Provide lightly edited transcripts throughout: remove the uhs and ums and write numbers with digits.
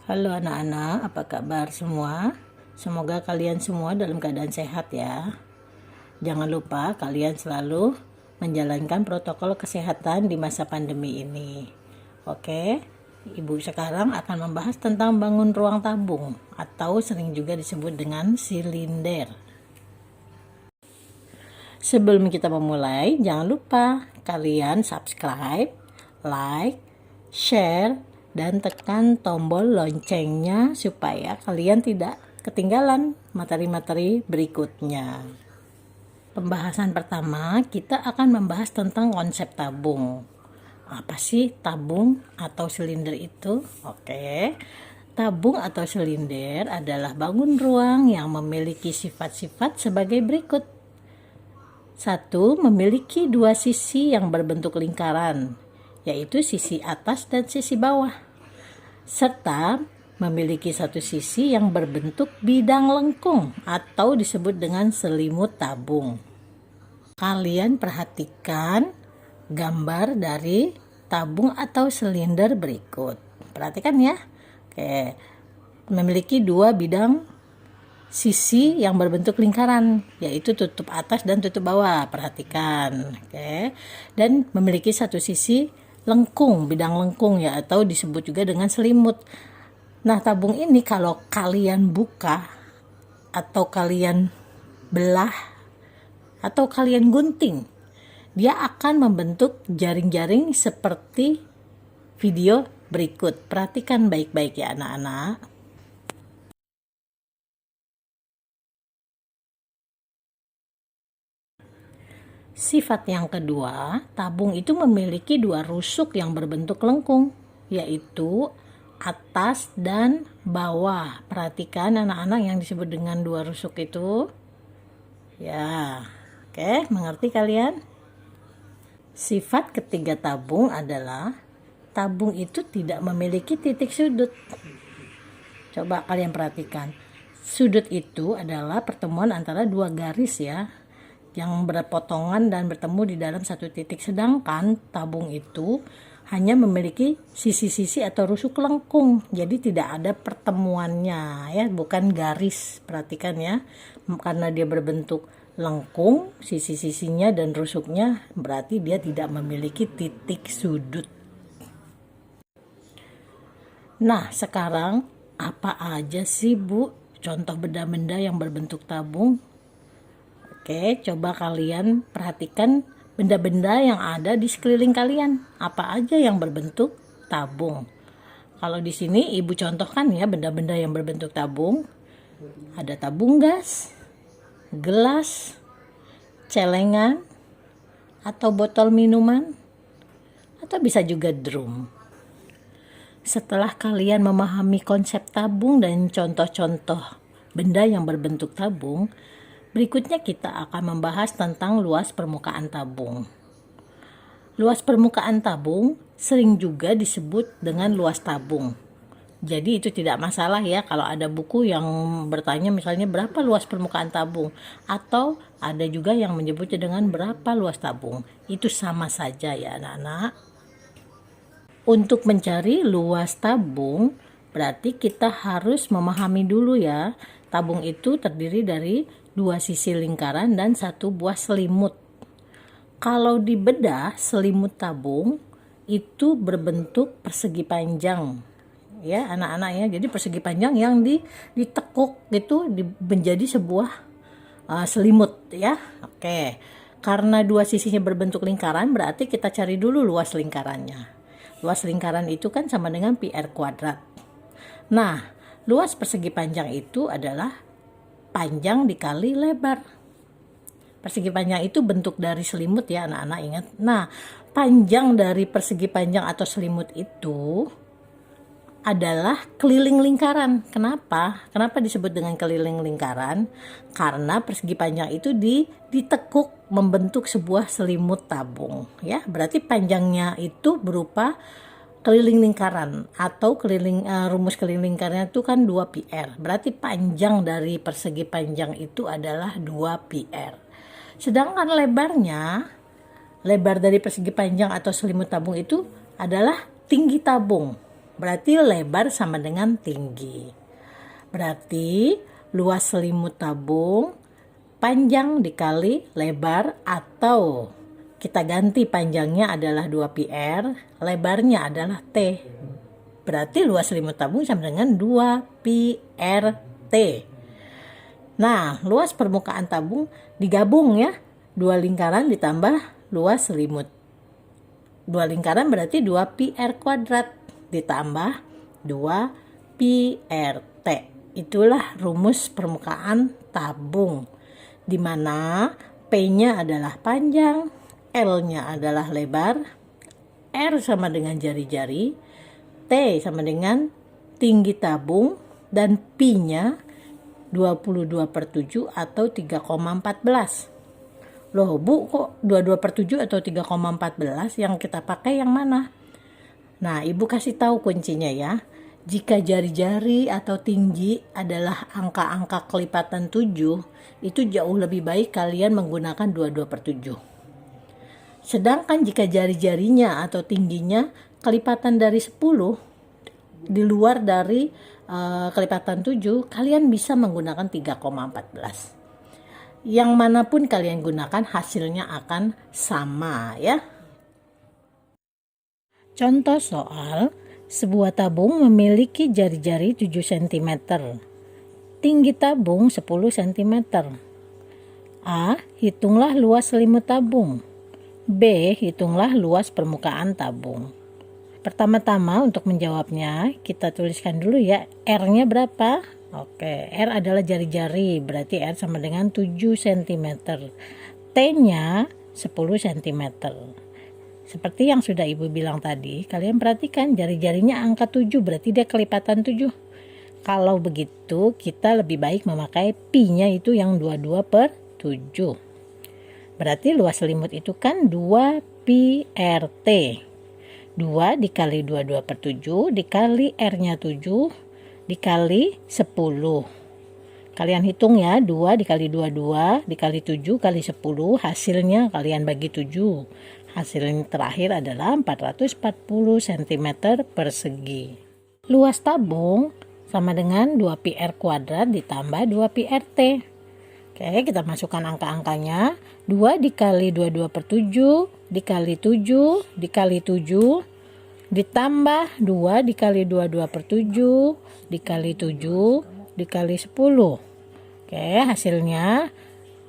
Halo anak-anak, apa kabar semua? Semoga kalian semua dalam keadaan sehat ya. Jangan lupa kalian selalu menjalankan protokol kesehatan di masa pandemi ini. Oke, Ibu sekarang akan membahas tentang bangun ruang tabung atau sering juga disebut dengan silinder. Sebelum kita memulai, jangan lupa kalian subscribe, like, share, dan tekan tombol loncengnya supaya kalian tidak ketinggalan materi-materi berikutnya. Pembahasan pertama, kita akan membahas tentang konsep tabung. Apa sih tabung atau silinder itu? Oke. Tabung atau silinder adalah bangun ruang yang memiliki sifat-sifat sebagai berikut. 1. Memiliki dua sisi yang berbentuk lingkaran, yaitu sisi atas dan sisi bawah, serta memiliki satu sisi yang berbentuk bidang lengkung atau disebut dengan selimut tabung. Kalian perhatikan gambar dari tabung atau silinder berikut. Perhatikan ya. Oke. Memiliki dua bidang sisi yang berbentuk lingkaran, yaitu tutup atas dan tutup bawah. Perhatikan. Oke. Dan memiliki satu sisi lengkung, bidang lengkung ya, atau disebut juga dengan selimut. Nah, tabung ini kalau kalian buka atau kalian belah atau kalian gunting, dia akan membentuk jaring-jaring seperti video berikut. Perhatikan baik-baik ya anak-anak. Sifat yang kedua, tabung itu memiliki dua rusuk yang berbentuk lengkung, yaitu atas dan bawah. Perhatikan anak-anak yang disebut dengan dua rusuk itu. Ya, oke, mengerti kalian? Sifat ketiga tabung adalah tabung itu tidak memiliki titik sudut. Coba kalian perhatikan. Sudut itu adalah pertemuan antara dua garis ya, yang berpotongan dan bertemu di dalam satu titik, sedangkan tabung itu hanya memiliki sisi-sisi atau rusuk lengkung, jadi tidak ada pertemuannya ya, bukan garis. Perhatikan ya, karena dia berbentuk lengkung, sisi-sisinya dan rusuknya, berarti dia tidak memiliki titik sudut. Nah, sekarang apa aja sih Bu contoh benda-benda yang berbentuk tabung? Oke, coba kalian perhatikan benda-benda yang ada di sekeliling kalian. Apa aja yang berbentuk tabung? Kalau di sini Ibu contohkan ya benda-benda yang berbentuk tabung. Ada tabung gas, gelas, celengan, atau botol minuman, atau bisa juga drum. Setelah kalian memahami konsep tabung dan contoh-contoh benda yang berbentuk tabung, berikutnya kita akan membahas tentang luas permukaan tabung. Luas permukaan tabung sering juga disebut dengan luas tabung. Jadi itu tidak masalah ya kalau ada buku yang bertanya misalnya berapa luas permukaan tabung, atau ada juga yang menyebutnya dengan berapa luas tabung. Itu sama saja ya anak-anak. Untuk mencari luas tabung, berarti kita harus memahami dulu ya, tabung itu terdiri dari dua sisi lingkaran dan satu buah selimut. Kalau dibedah, selimut tabung itu berbentuk persegi panjang ya anak-anak ya. Jadi persegi panjang yang ditekuk gitu menjadi sebuah selimut ya. Oke. Karena dua sisinya berbentuk lingkaran, berarti kita cari dulu luas lingkarannya. Luas lingkaran itu kan sama dengan pi r kuadrat. Nah, luas persegi panjang itu adalah panjang dikali lebar. Persegi panjang itu bentuk dari selimut ya anak-anak, ingat. Nah, panjang dari persegi panjang atau selimut itu adalah keliling lingkaran. Kenapa? Kenapa disebut dengan keliling lingkaran? Karena persegi panjang itu ditekuk membentuk sebuah selimut tabung ya. Berarti panjangnya itu berupa keliling lingkaran atau rumus keliling lingkarannya itu kan 2 pi r. Berarti panjang dari persegi panjang itu adalah 2 pi r. Sedangkan lebar dari persegi panjang atau selimut tabung itu adalah tinggi tabung. Berarti lebar sama dengan tinggi. Berarti luas selimut tabung panjang dikali lebar, atau kita ganti panjangnya adalah 2πr, lebarnya adalah T. Berarti luas selimut tabung sama dengan 2πrt. Nah, luas permukaan tabung digabung ya. 2 lingkaran ditambah luas selimut. 2 lingkaran berarti 2πr kuadrat ditambah 2πrt. Itulah rumus permukaan tabung, di mana P-nya adalah panjang, L-nya adalah lebar, R sama dengan jari-jari, T sama dengan tinggi tabung, dan Pi-nya 22/7 atau 3,14. Loh Bu, kok 22/7 atau 3,14? Yang kita pakai yang mana? Nah, Ibu kasih tahu kuncinya ya. Jika jari-jari atau tinggi adalah angka-angka kelipatan 7, itu jauh lebih baik kalian menggunakan 22/7. Sedangkan jika jari-jarinya atau tingginya kelipatan dari 10, di luar dari kelipatan 7, kalian bisa menggunakan 3,14. Yang manapun kalian gunakan, hasilnya akan sama ya. Contoh soal, sebuah tabung memiliki jari-jari 7 cm. Tinggi tabung 10 cm. A. Hitunglah luas selimut tabung. B. Hitunglah luas permukaan tabung. Pertama-tama untuk menjawabnya, kita tuliskan dulu ya, R-nya berapa? Oke, R adalah jari-jari, berarti R sama dengan 7 cm. T-nya 10 cm. Seperti yang sudah Ibu bilang tadi, kalian perhatikan jari-jarinya angka 7, berarti dia kelipatan 7. Kalau begitu, kita lebih baik memakai Pi-nya itu yang 22/7. Berarti luas selimut itu kan 2πrt. 2 dikali 22/7 dikali R-nya 7 dikali 10. Kalian hitung ya, 2 dikali 22 dikali 7 kali 10, hasilnya kalian bagi 7. Hasilnya terakhir adalah 440 cm persegi. Luas tabung sama dengan 2πr kuadrat ditambah 2πrt. Oke, kita masukkan angka-angkanya. 2 dikali 22/7 dikali 7 dikali 7 ditambah 2 dikali 22/7 dikali 7 dikali 10. Oke, hasilnya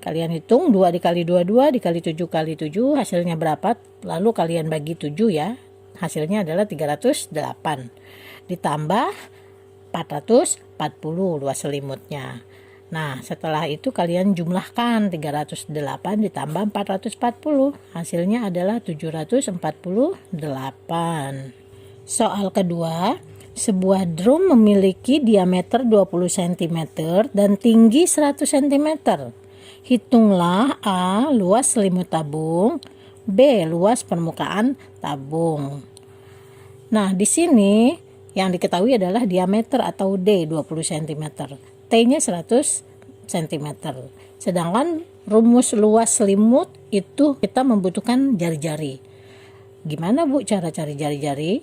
kalian hitung 2 dikali 22 dikali 7 kali 7, hasilnya berapa? Lalu kalian bagi 7 ya. Hasilnya adalah 308. Ditambah 440 luas selimutnya. Nah, setelah itu kalian jumlahkan 308 ditambah 440. Hasilnya adalah 748. Soal kedua, sebuah drum memiliki diameter 20 cm dan tinggi 100 cm. Hitunglah A. luas selimut tabung, B. luas permukaan tabung. Nah, di sini yang diketahui adalah diameter atau D 20 cm. T-nya 100 cm. Sedangkan rumus luas selimut itu kita membutuhkan jari-jari. Gimana Bu cara cari jari-jari?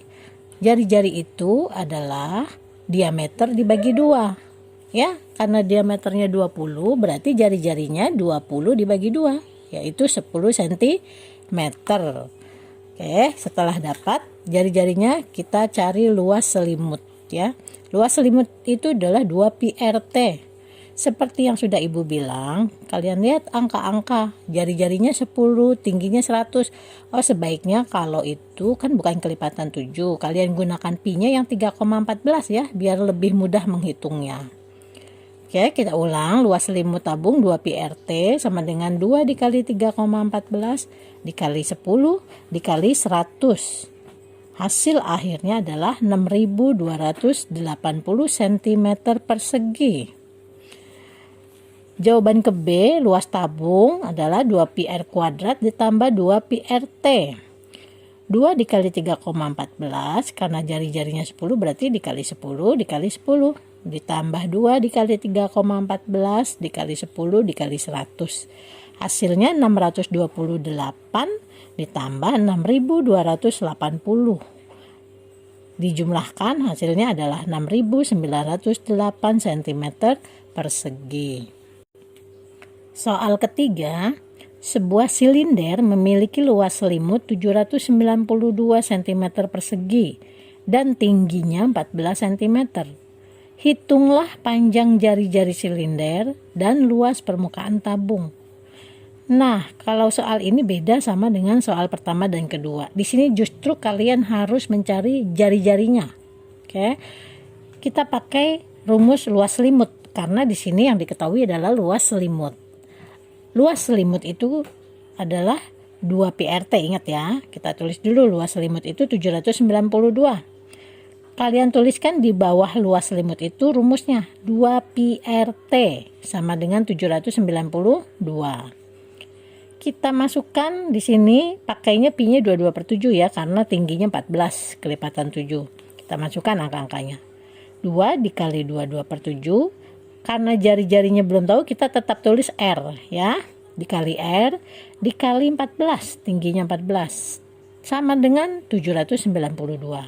Jari-jari itu adalah diameter dibagi 2. Ya, karena diameternya 20, berarti jari-jarinya 20 dibagi 2, yaitu 10 cm. Oke, setelah dapat jari-jarinya, kita cari luas selimut ya. Luas selimut itu adalah 2πrt. Seperti yang sudah Ibu bilang, kalian lihat angka-angka, jari-jarinya 10, tingginya 100. Oh, sebaiknya kalau itu kan bukan kelipatan 7, kalian gunakan pi-nya yang 3,14 ya, biar lebih mudah menghitungnya. Oke, kita ulang. Luas selimut tabung 2πrt sama dengan 2 dikali 3,14 dikali 10 dikali 100. Hasil akhirnya adalah 6.280 cm persegi. Jawaban ke B, luas tabung adalah 2πr kuadrat ditambah 2πrt. 2 dikali 3,14, karena jari-jarinya 10 berarti dikali 10 dikali 10. Ditambah 2 dikali 3,14 dikali 10 dikali 100. Hasilnya 628 ditambah 6.280. Dijumlahkan hasilnya adalah 6.908 cm persegi. Soal ketiga, sebuah silinder memiliki luas selimut 792 cm persegi dan tingginya 14 cm. Hitunglah panjang jari-jari silinder dan luas permukaan tabung. Nah, kalau soal ini beda sama dengan soal pertama dan kedua. Di sini justru kalian harus mencari jari-jarinya. Oke. Kita pakai rumus luas selimut karena di sini yang diketahui adalah luas selimut. Luas selimut itu adalah 2 PRT, ingat ya. Kita tulis dulu luas selimut itu 792. Kalian tuliskan di bawah luas selimut itu rumusnya 2 PRT sama dengan 792. Kita masukkan di sini pakainya pi-nya 22/7 ya karena tingginya 14 kelipatan 7. Kita masukkan angka-angkanya. 2 dikali 22/7. Karena jari-jarinya belum tahu kita tetap tulis R ya. Dikali R dikali 14, tingginya 14 sama dengan 792.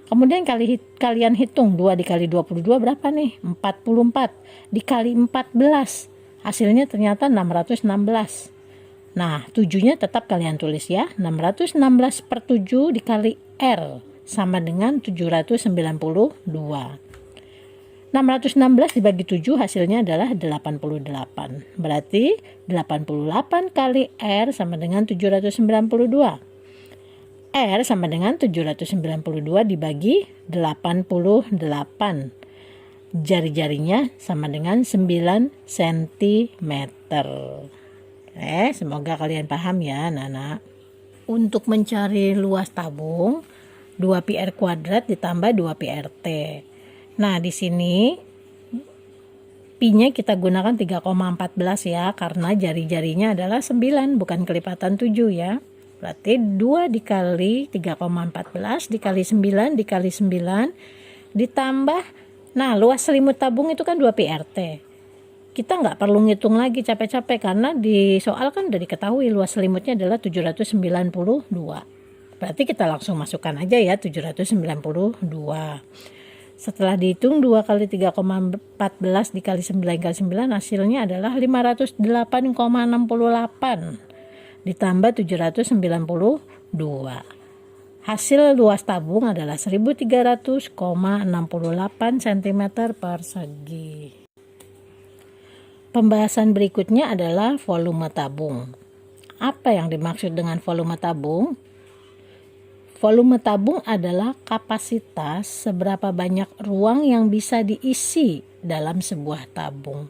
Kemudian kalian hitung 2 dikali 22 berapa nih? 44 dikali 14. Hasilnya ternyata 616. Nah, 7-nya tetap kalian tulis ya. 616/7 dikali R sama dengan 792. 616 dibagi 7 hasilnya adalah 88. Berarti 88 kali R sama dengan 792. R sama dengan 792 dibagi 88. Jari-jarinya sama dengan 9 cm. Semoga kalian paham ya anak-anak. Untuk mencari luas tabung 2 PR kuadrat ditambah 2 PRT. Nah di sini pi-nya kita gunakan 3,14 ya karena jari-jarinya adalah 9 bukan kelipatan 7 ya. Berarti 2 dikali 3,14 dikali 9 dikali 9 ditambah. Nah, luas selimut tabung itu kan 2 PRT. Kita nggak perlu ngitung lagi capek-capek karena di soal kan udah diketahui luas selimutnya adalah 792. Berarti kita langsung masukkan aja ya 792. Setelah dihitung 2 kali 3,14 dikali 9 kali 9 hasilnya adalah 508,68 ditambah 792. Hasil luas tabung adalah 1300,68 cm persegi. Pembahasan berikutnya adalah volume tabung. Apa yang dimaksud dengan volume tabung? Volume tabung adalah kapasitas seberapa banyak ruang yang bisa diisi dalam sebuah tabung.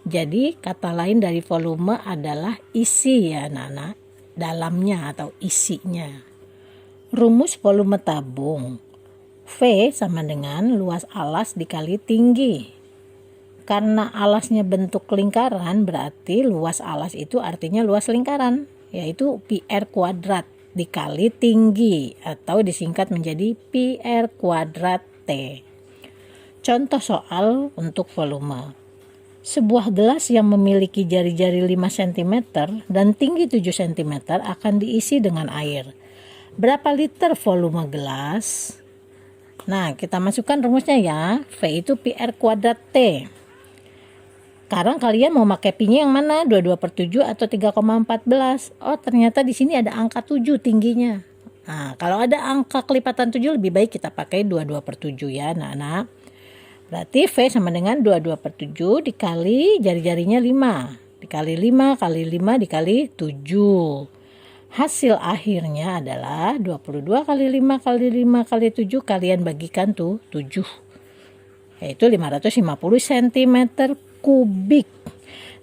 Jadi kata lain dari volume adalah isi ya anak-anak, dalamnya atau isinya. Rumus volume tabung V sama dengan luas alas dikali tinggi. Karena alasnya bentuk lingkaran berarti luas alas itu artinya luas lingkaran, yaitu PR kuadrat dikali tinggi atau disingkat menjadi PR kuadrat T. Contoh soal untuk volume. Sebuah gelas yang memiliki jari-jari 5 cm dan tinggi 7 cm akan diisi dengan air. Berapa liter volume gelas? Nah, kita masukkan rumusnya ya. V itu PR kuadrat T. Sekarang kalian mau pakai pi-nya yang mana? 22/7 atau 3,14? Oh, ternyata di sini ada angka 7 tingginya. Nah, kalau ada angka kelipatan 7 lebih baik kita pakai 22/7 ya, anak-anak. Berarti V sama dengan 22/7 dikali jari-jarinya 5. Dikali 5 kali 5 dikali 7. Hasil akhirnya adalah 22 kali 5 kali 5 kali 7 kalian bagikan tuh 7. Yaitu 550 cm kubik.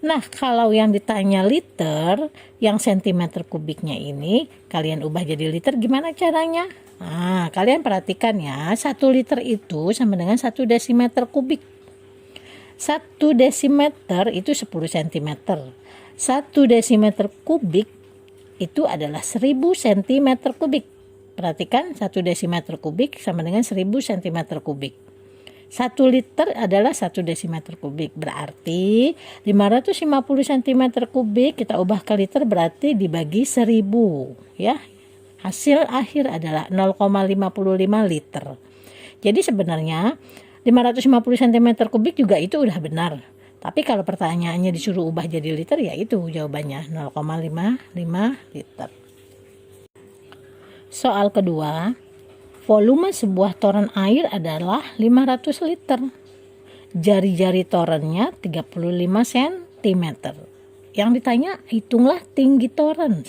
Nah, kalau yang ditanya liter, yang cm kubiknya ini kalian ubah jadi liter gimana caranya? Nah, kalian perhatikan ya, 1 liter itu sama dengan 1 desimeter kubik. 1 desimeter itu 10 cm. 1 desimeter kubik itu adalah 1000 cm kubik. Perhatikan 1 desimeter kubik sama dengan 1000 cm kubik. 1 liter adalah 1 desimeter kubik. Berarti 550 cm kubik kita ubah ke liter berarti dibagi 1000 ya. Hasil akhir adalah 0,55 liter. Jadi sebenarnya 550 cm kubik juga itu udah benar. Tapi kalau pertanyaannya disuruh ubah jadi liter, ya itu jawabannya 0,55 liter. Soal kedua, volume sebuah toren air adalah 500 liter. Jari-jari torennya 35 cm. Yang ditanya, hitunglah tinggi toren.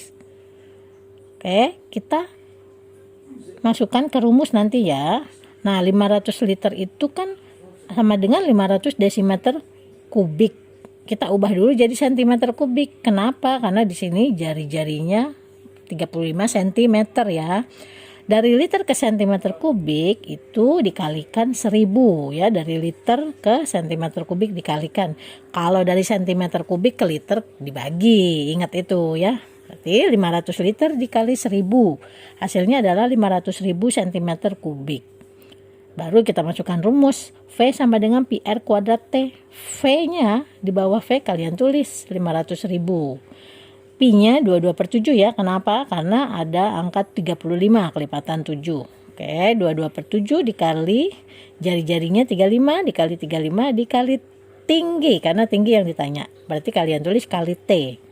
Oke, kita masukkan ke rumus nanti ya. Nah, 500 liter itu kan sama dengan 500 desimeter kubik. Kita ubah dulu jadi cm kubik. Kenapa? Karena di sini jari-jarinya 35 cm ya. Dari liter ke cm kubik itu dikalikan 1000 ya. Dari liter ke cm kubik dikalikan. Kalau dari cm kubik ke liter dibagi. Ingat itu ya. Berarti 500 liter dikali 1000. Hasilnya adalah 500.000 cm kubik. Baru kita masukkan rumus. V sama dengan pi R kuadrat T. V-nya di bawah V kalian tulis 500.000. Pi-nya 22/7 ya. Kenapa? Karena ada angka 35 kelipatan 7. Oke, 22/7 dikali jari-jarinya 35 dikali 35 dikali tinggi. Karena tinggi yang ditanya. Berarti kalian tulis kali T.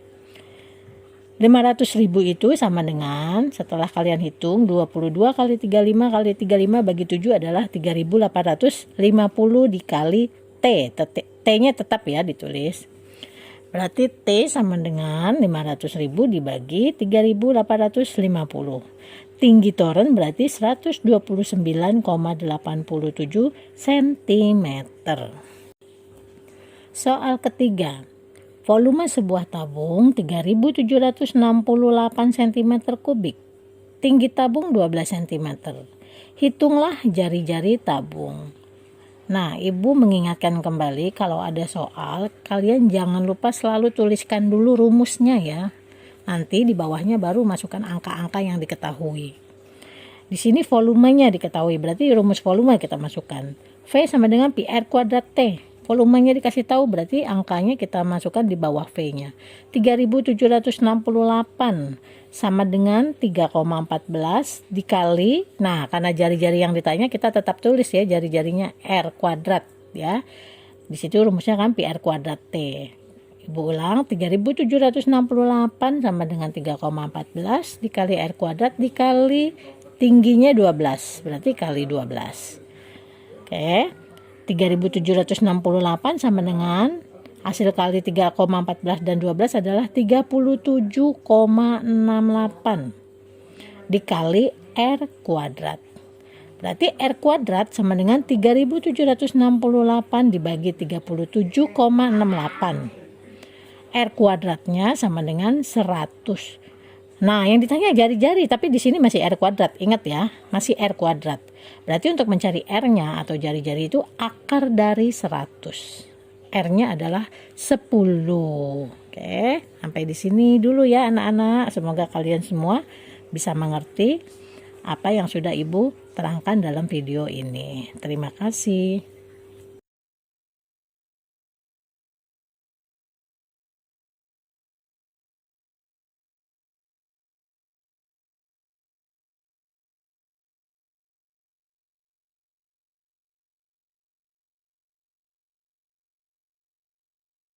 500.000 itu sama dengan, setelah kalian hitung, 22 kali 35 kali 35 bagi 7 adalah 3.850 dikali T. T-nya tetap ya ditulis. Berarti T sama dengan 500.000 dibagi 3.850. Tinggi toren berarti 129,87 cm. Soal ketiga. Volume sebuah tabung 3.768 cm kubik. Tinggi tabung 12 cm. Hitunglah jari-jari tabung. Nah, Ibu mengingatkan kembali kalau ada soal, kalian jangan lupa selalu tuliskan dulu rumusnya ya. Nanti di bawahnya baru masukkan angka-angka yang diketahui. Di sini volumenya diketahui, berarti rumus volume kita masukkan. V sama dengan pi R kuadrat T. Volumenya dikasih tahu, berarti angkanya kita masukkan di bawah V-nya. 3.768 sama dengan 3,14 dikali, nah karena jari-jari yang ditanya kita tetap tulis ya jari-jarinya R kuadrat ya. Di situ rumusnya kan pi R kuadrat T. Ibu ulang, 3.768 sama dengan 3,14 dikali R kuadrat dikali tingginya 12, berarti kali 12. Oke. 3.768 sama dengan hasil kali 3,14 dan 12 adalah 37,68 dikali R kuadrat. Berarti R kuadrat sama dengan 3.768 dibagi 37,68. R kuadratnya sama dengan 100. Nah, yang ditanya jari-jari, tapi di sini masih R kuadrat. Ingat ya, masih R kuadrat. Berarti untuk mencari R-nya atau jari-jari itu akar dari 100. R-nya adalah 10. Oke, sampai di sini dulu ya anak-anak. Semoga kalian semua bisa mengerti apa yang sudah Ibu terangkan dalam video ini. Terima kasih.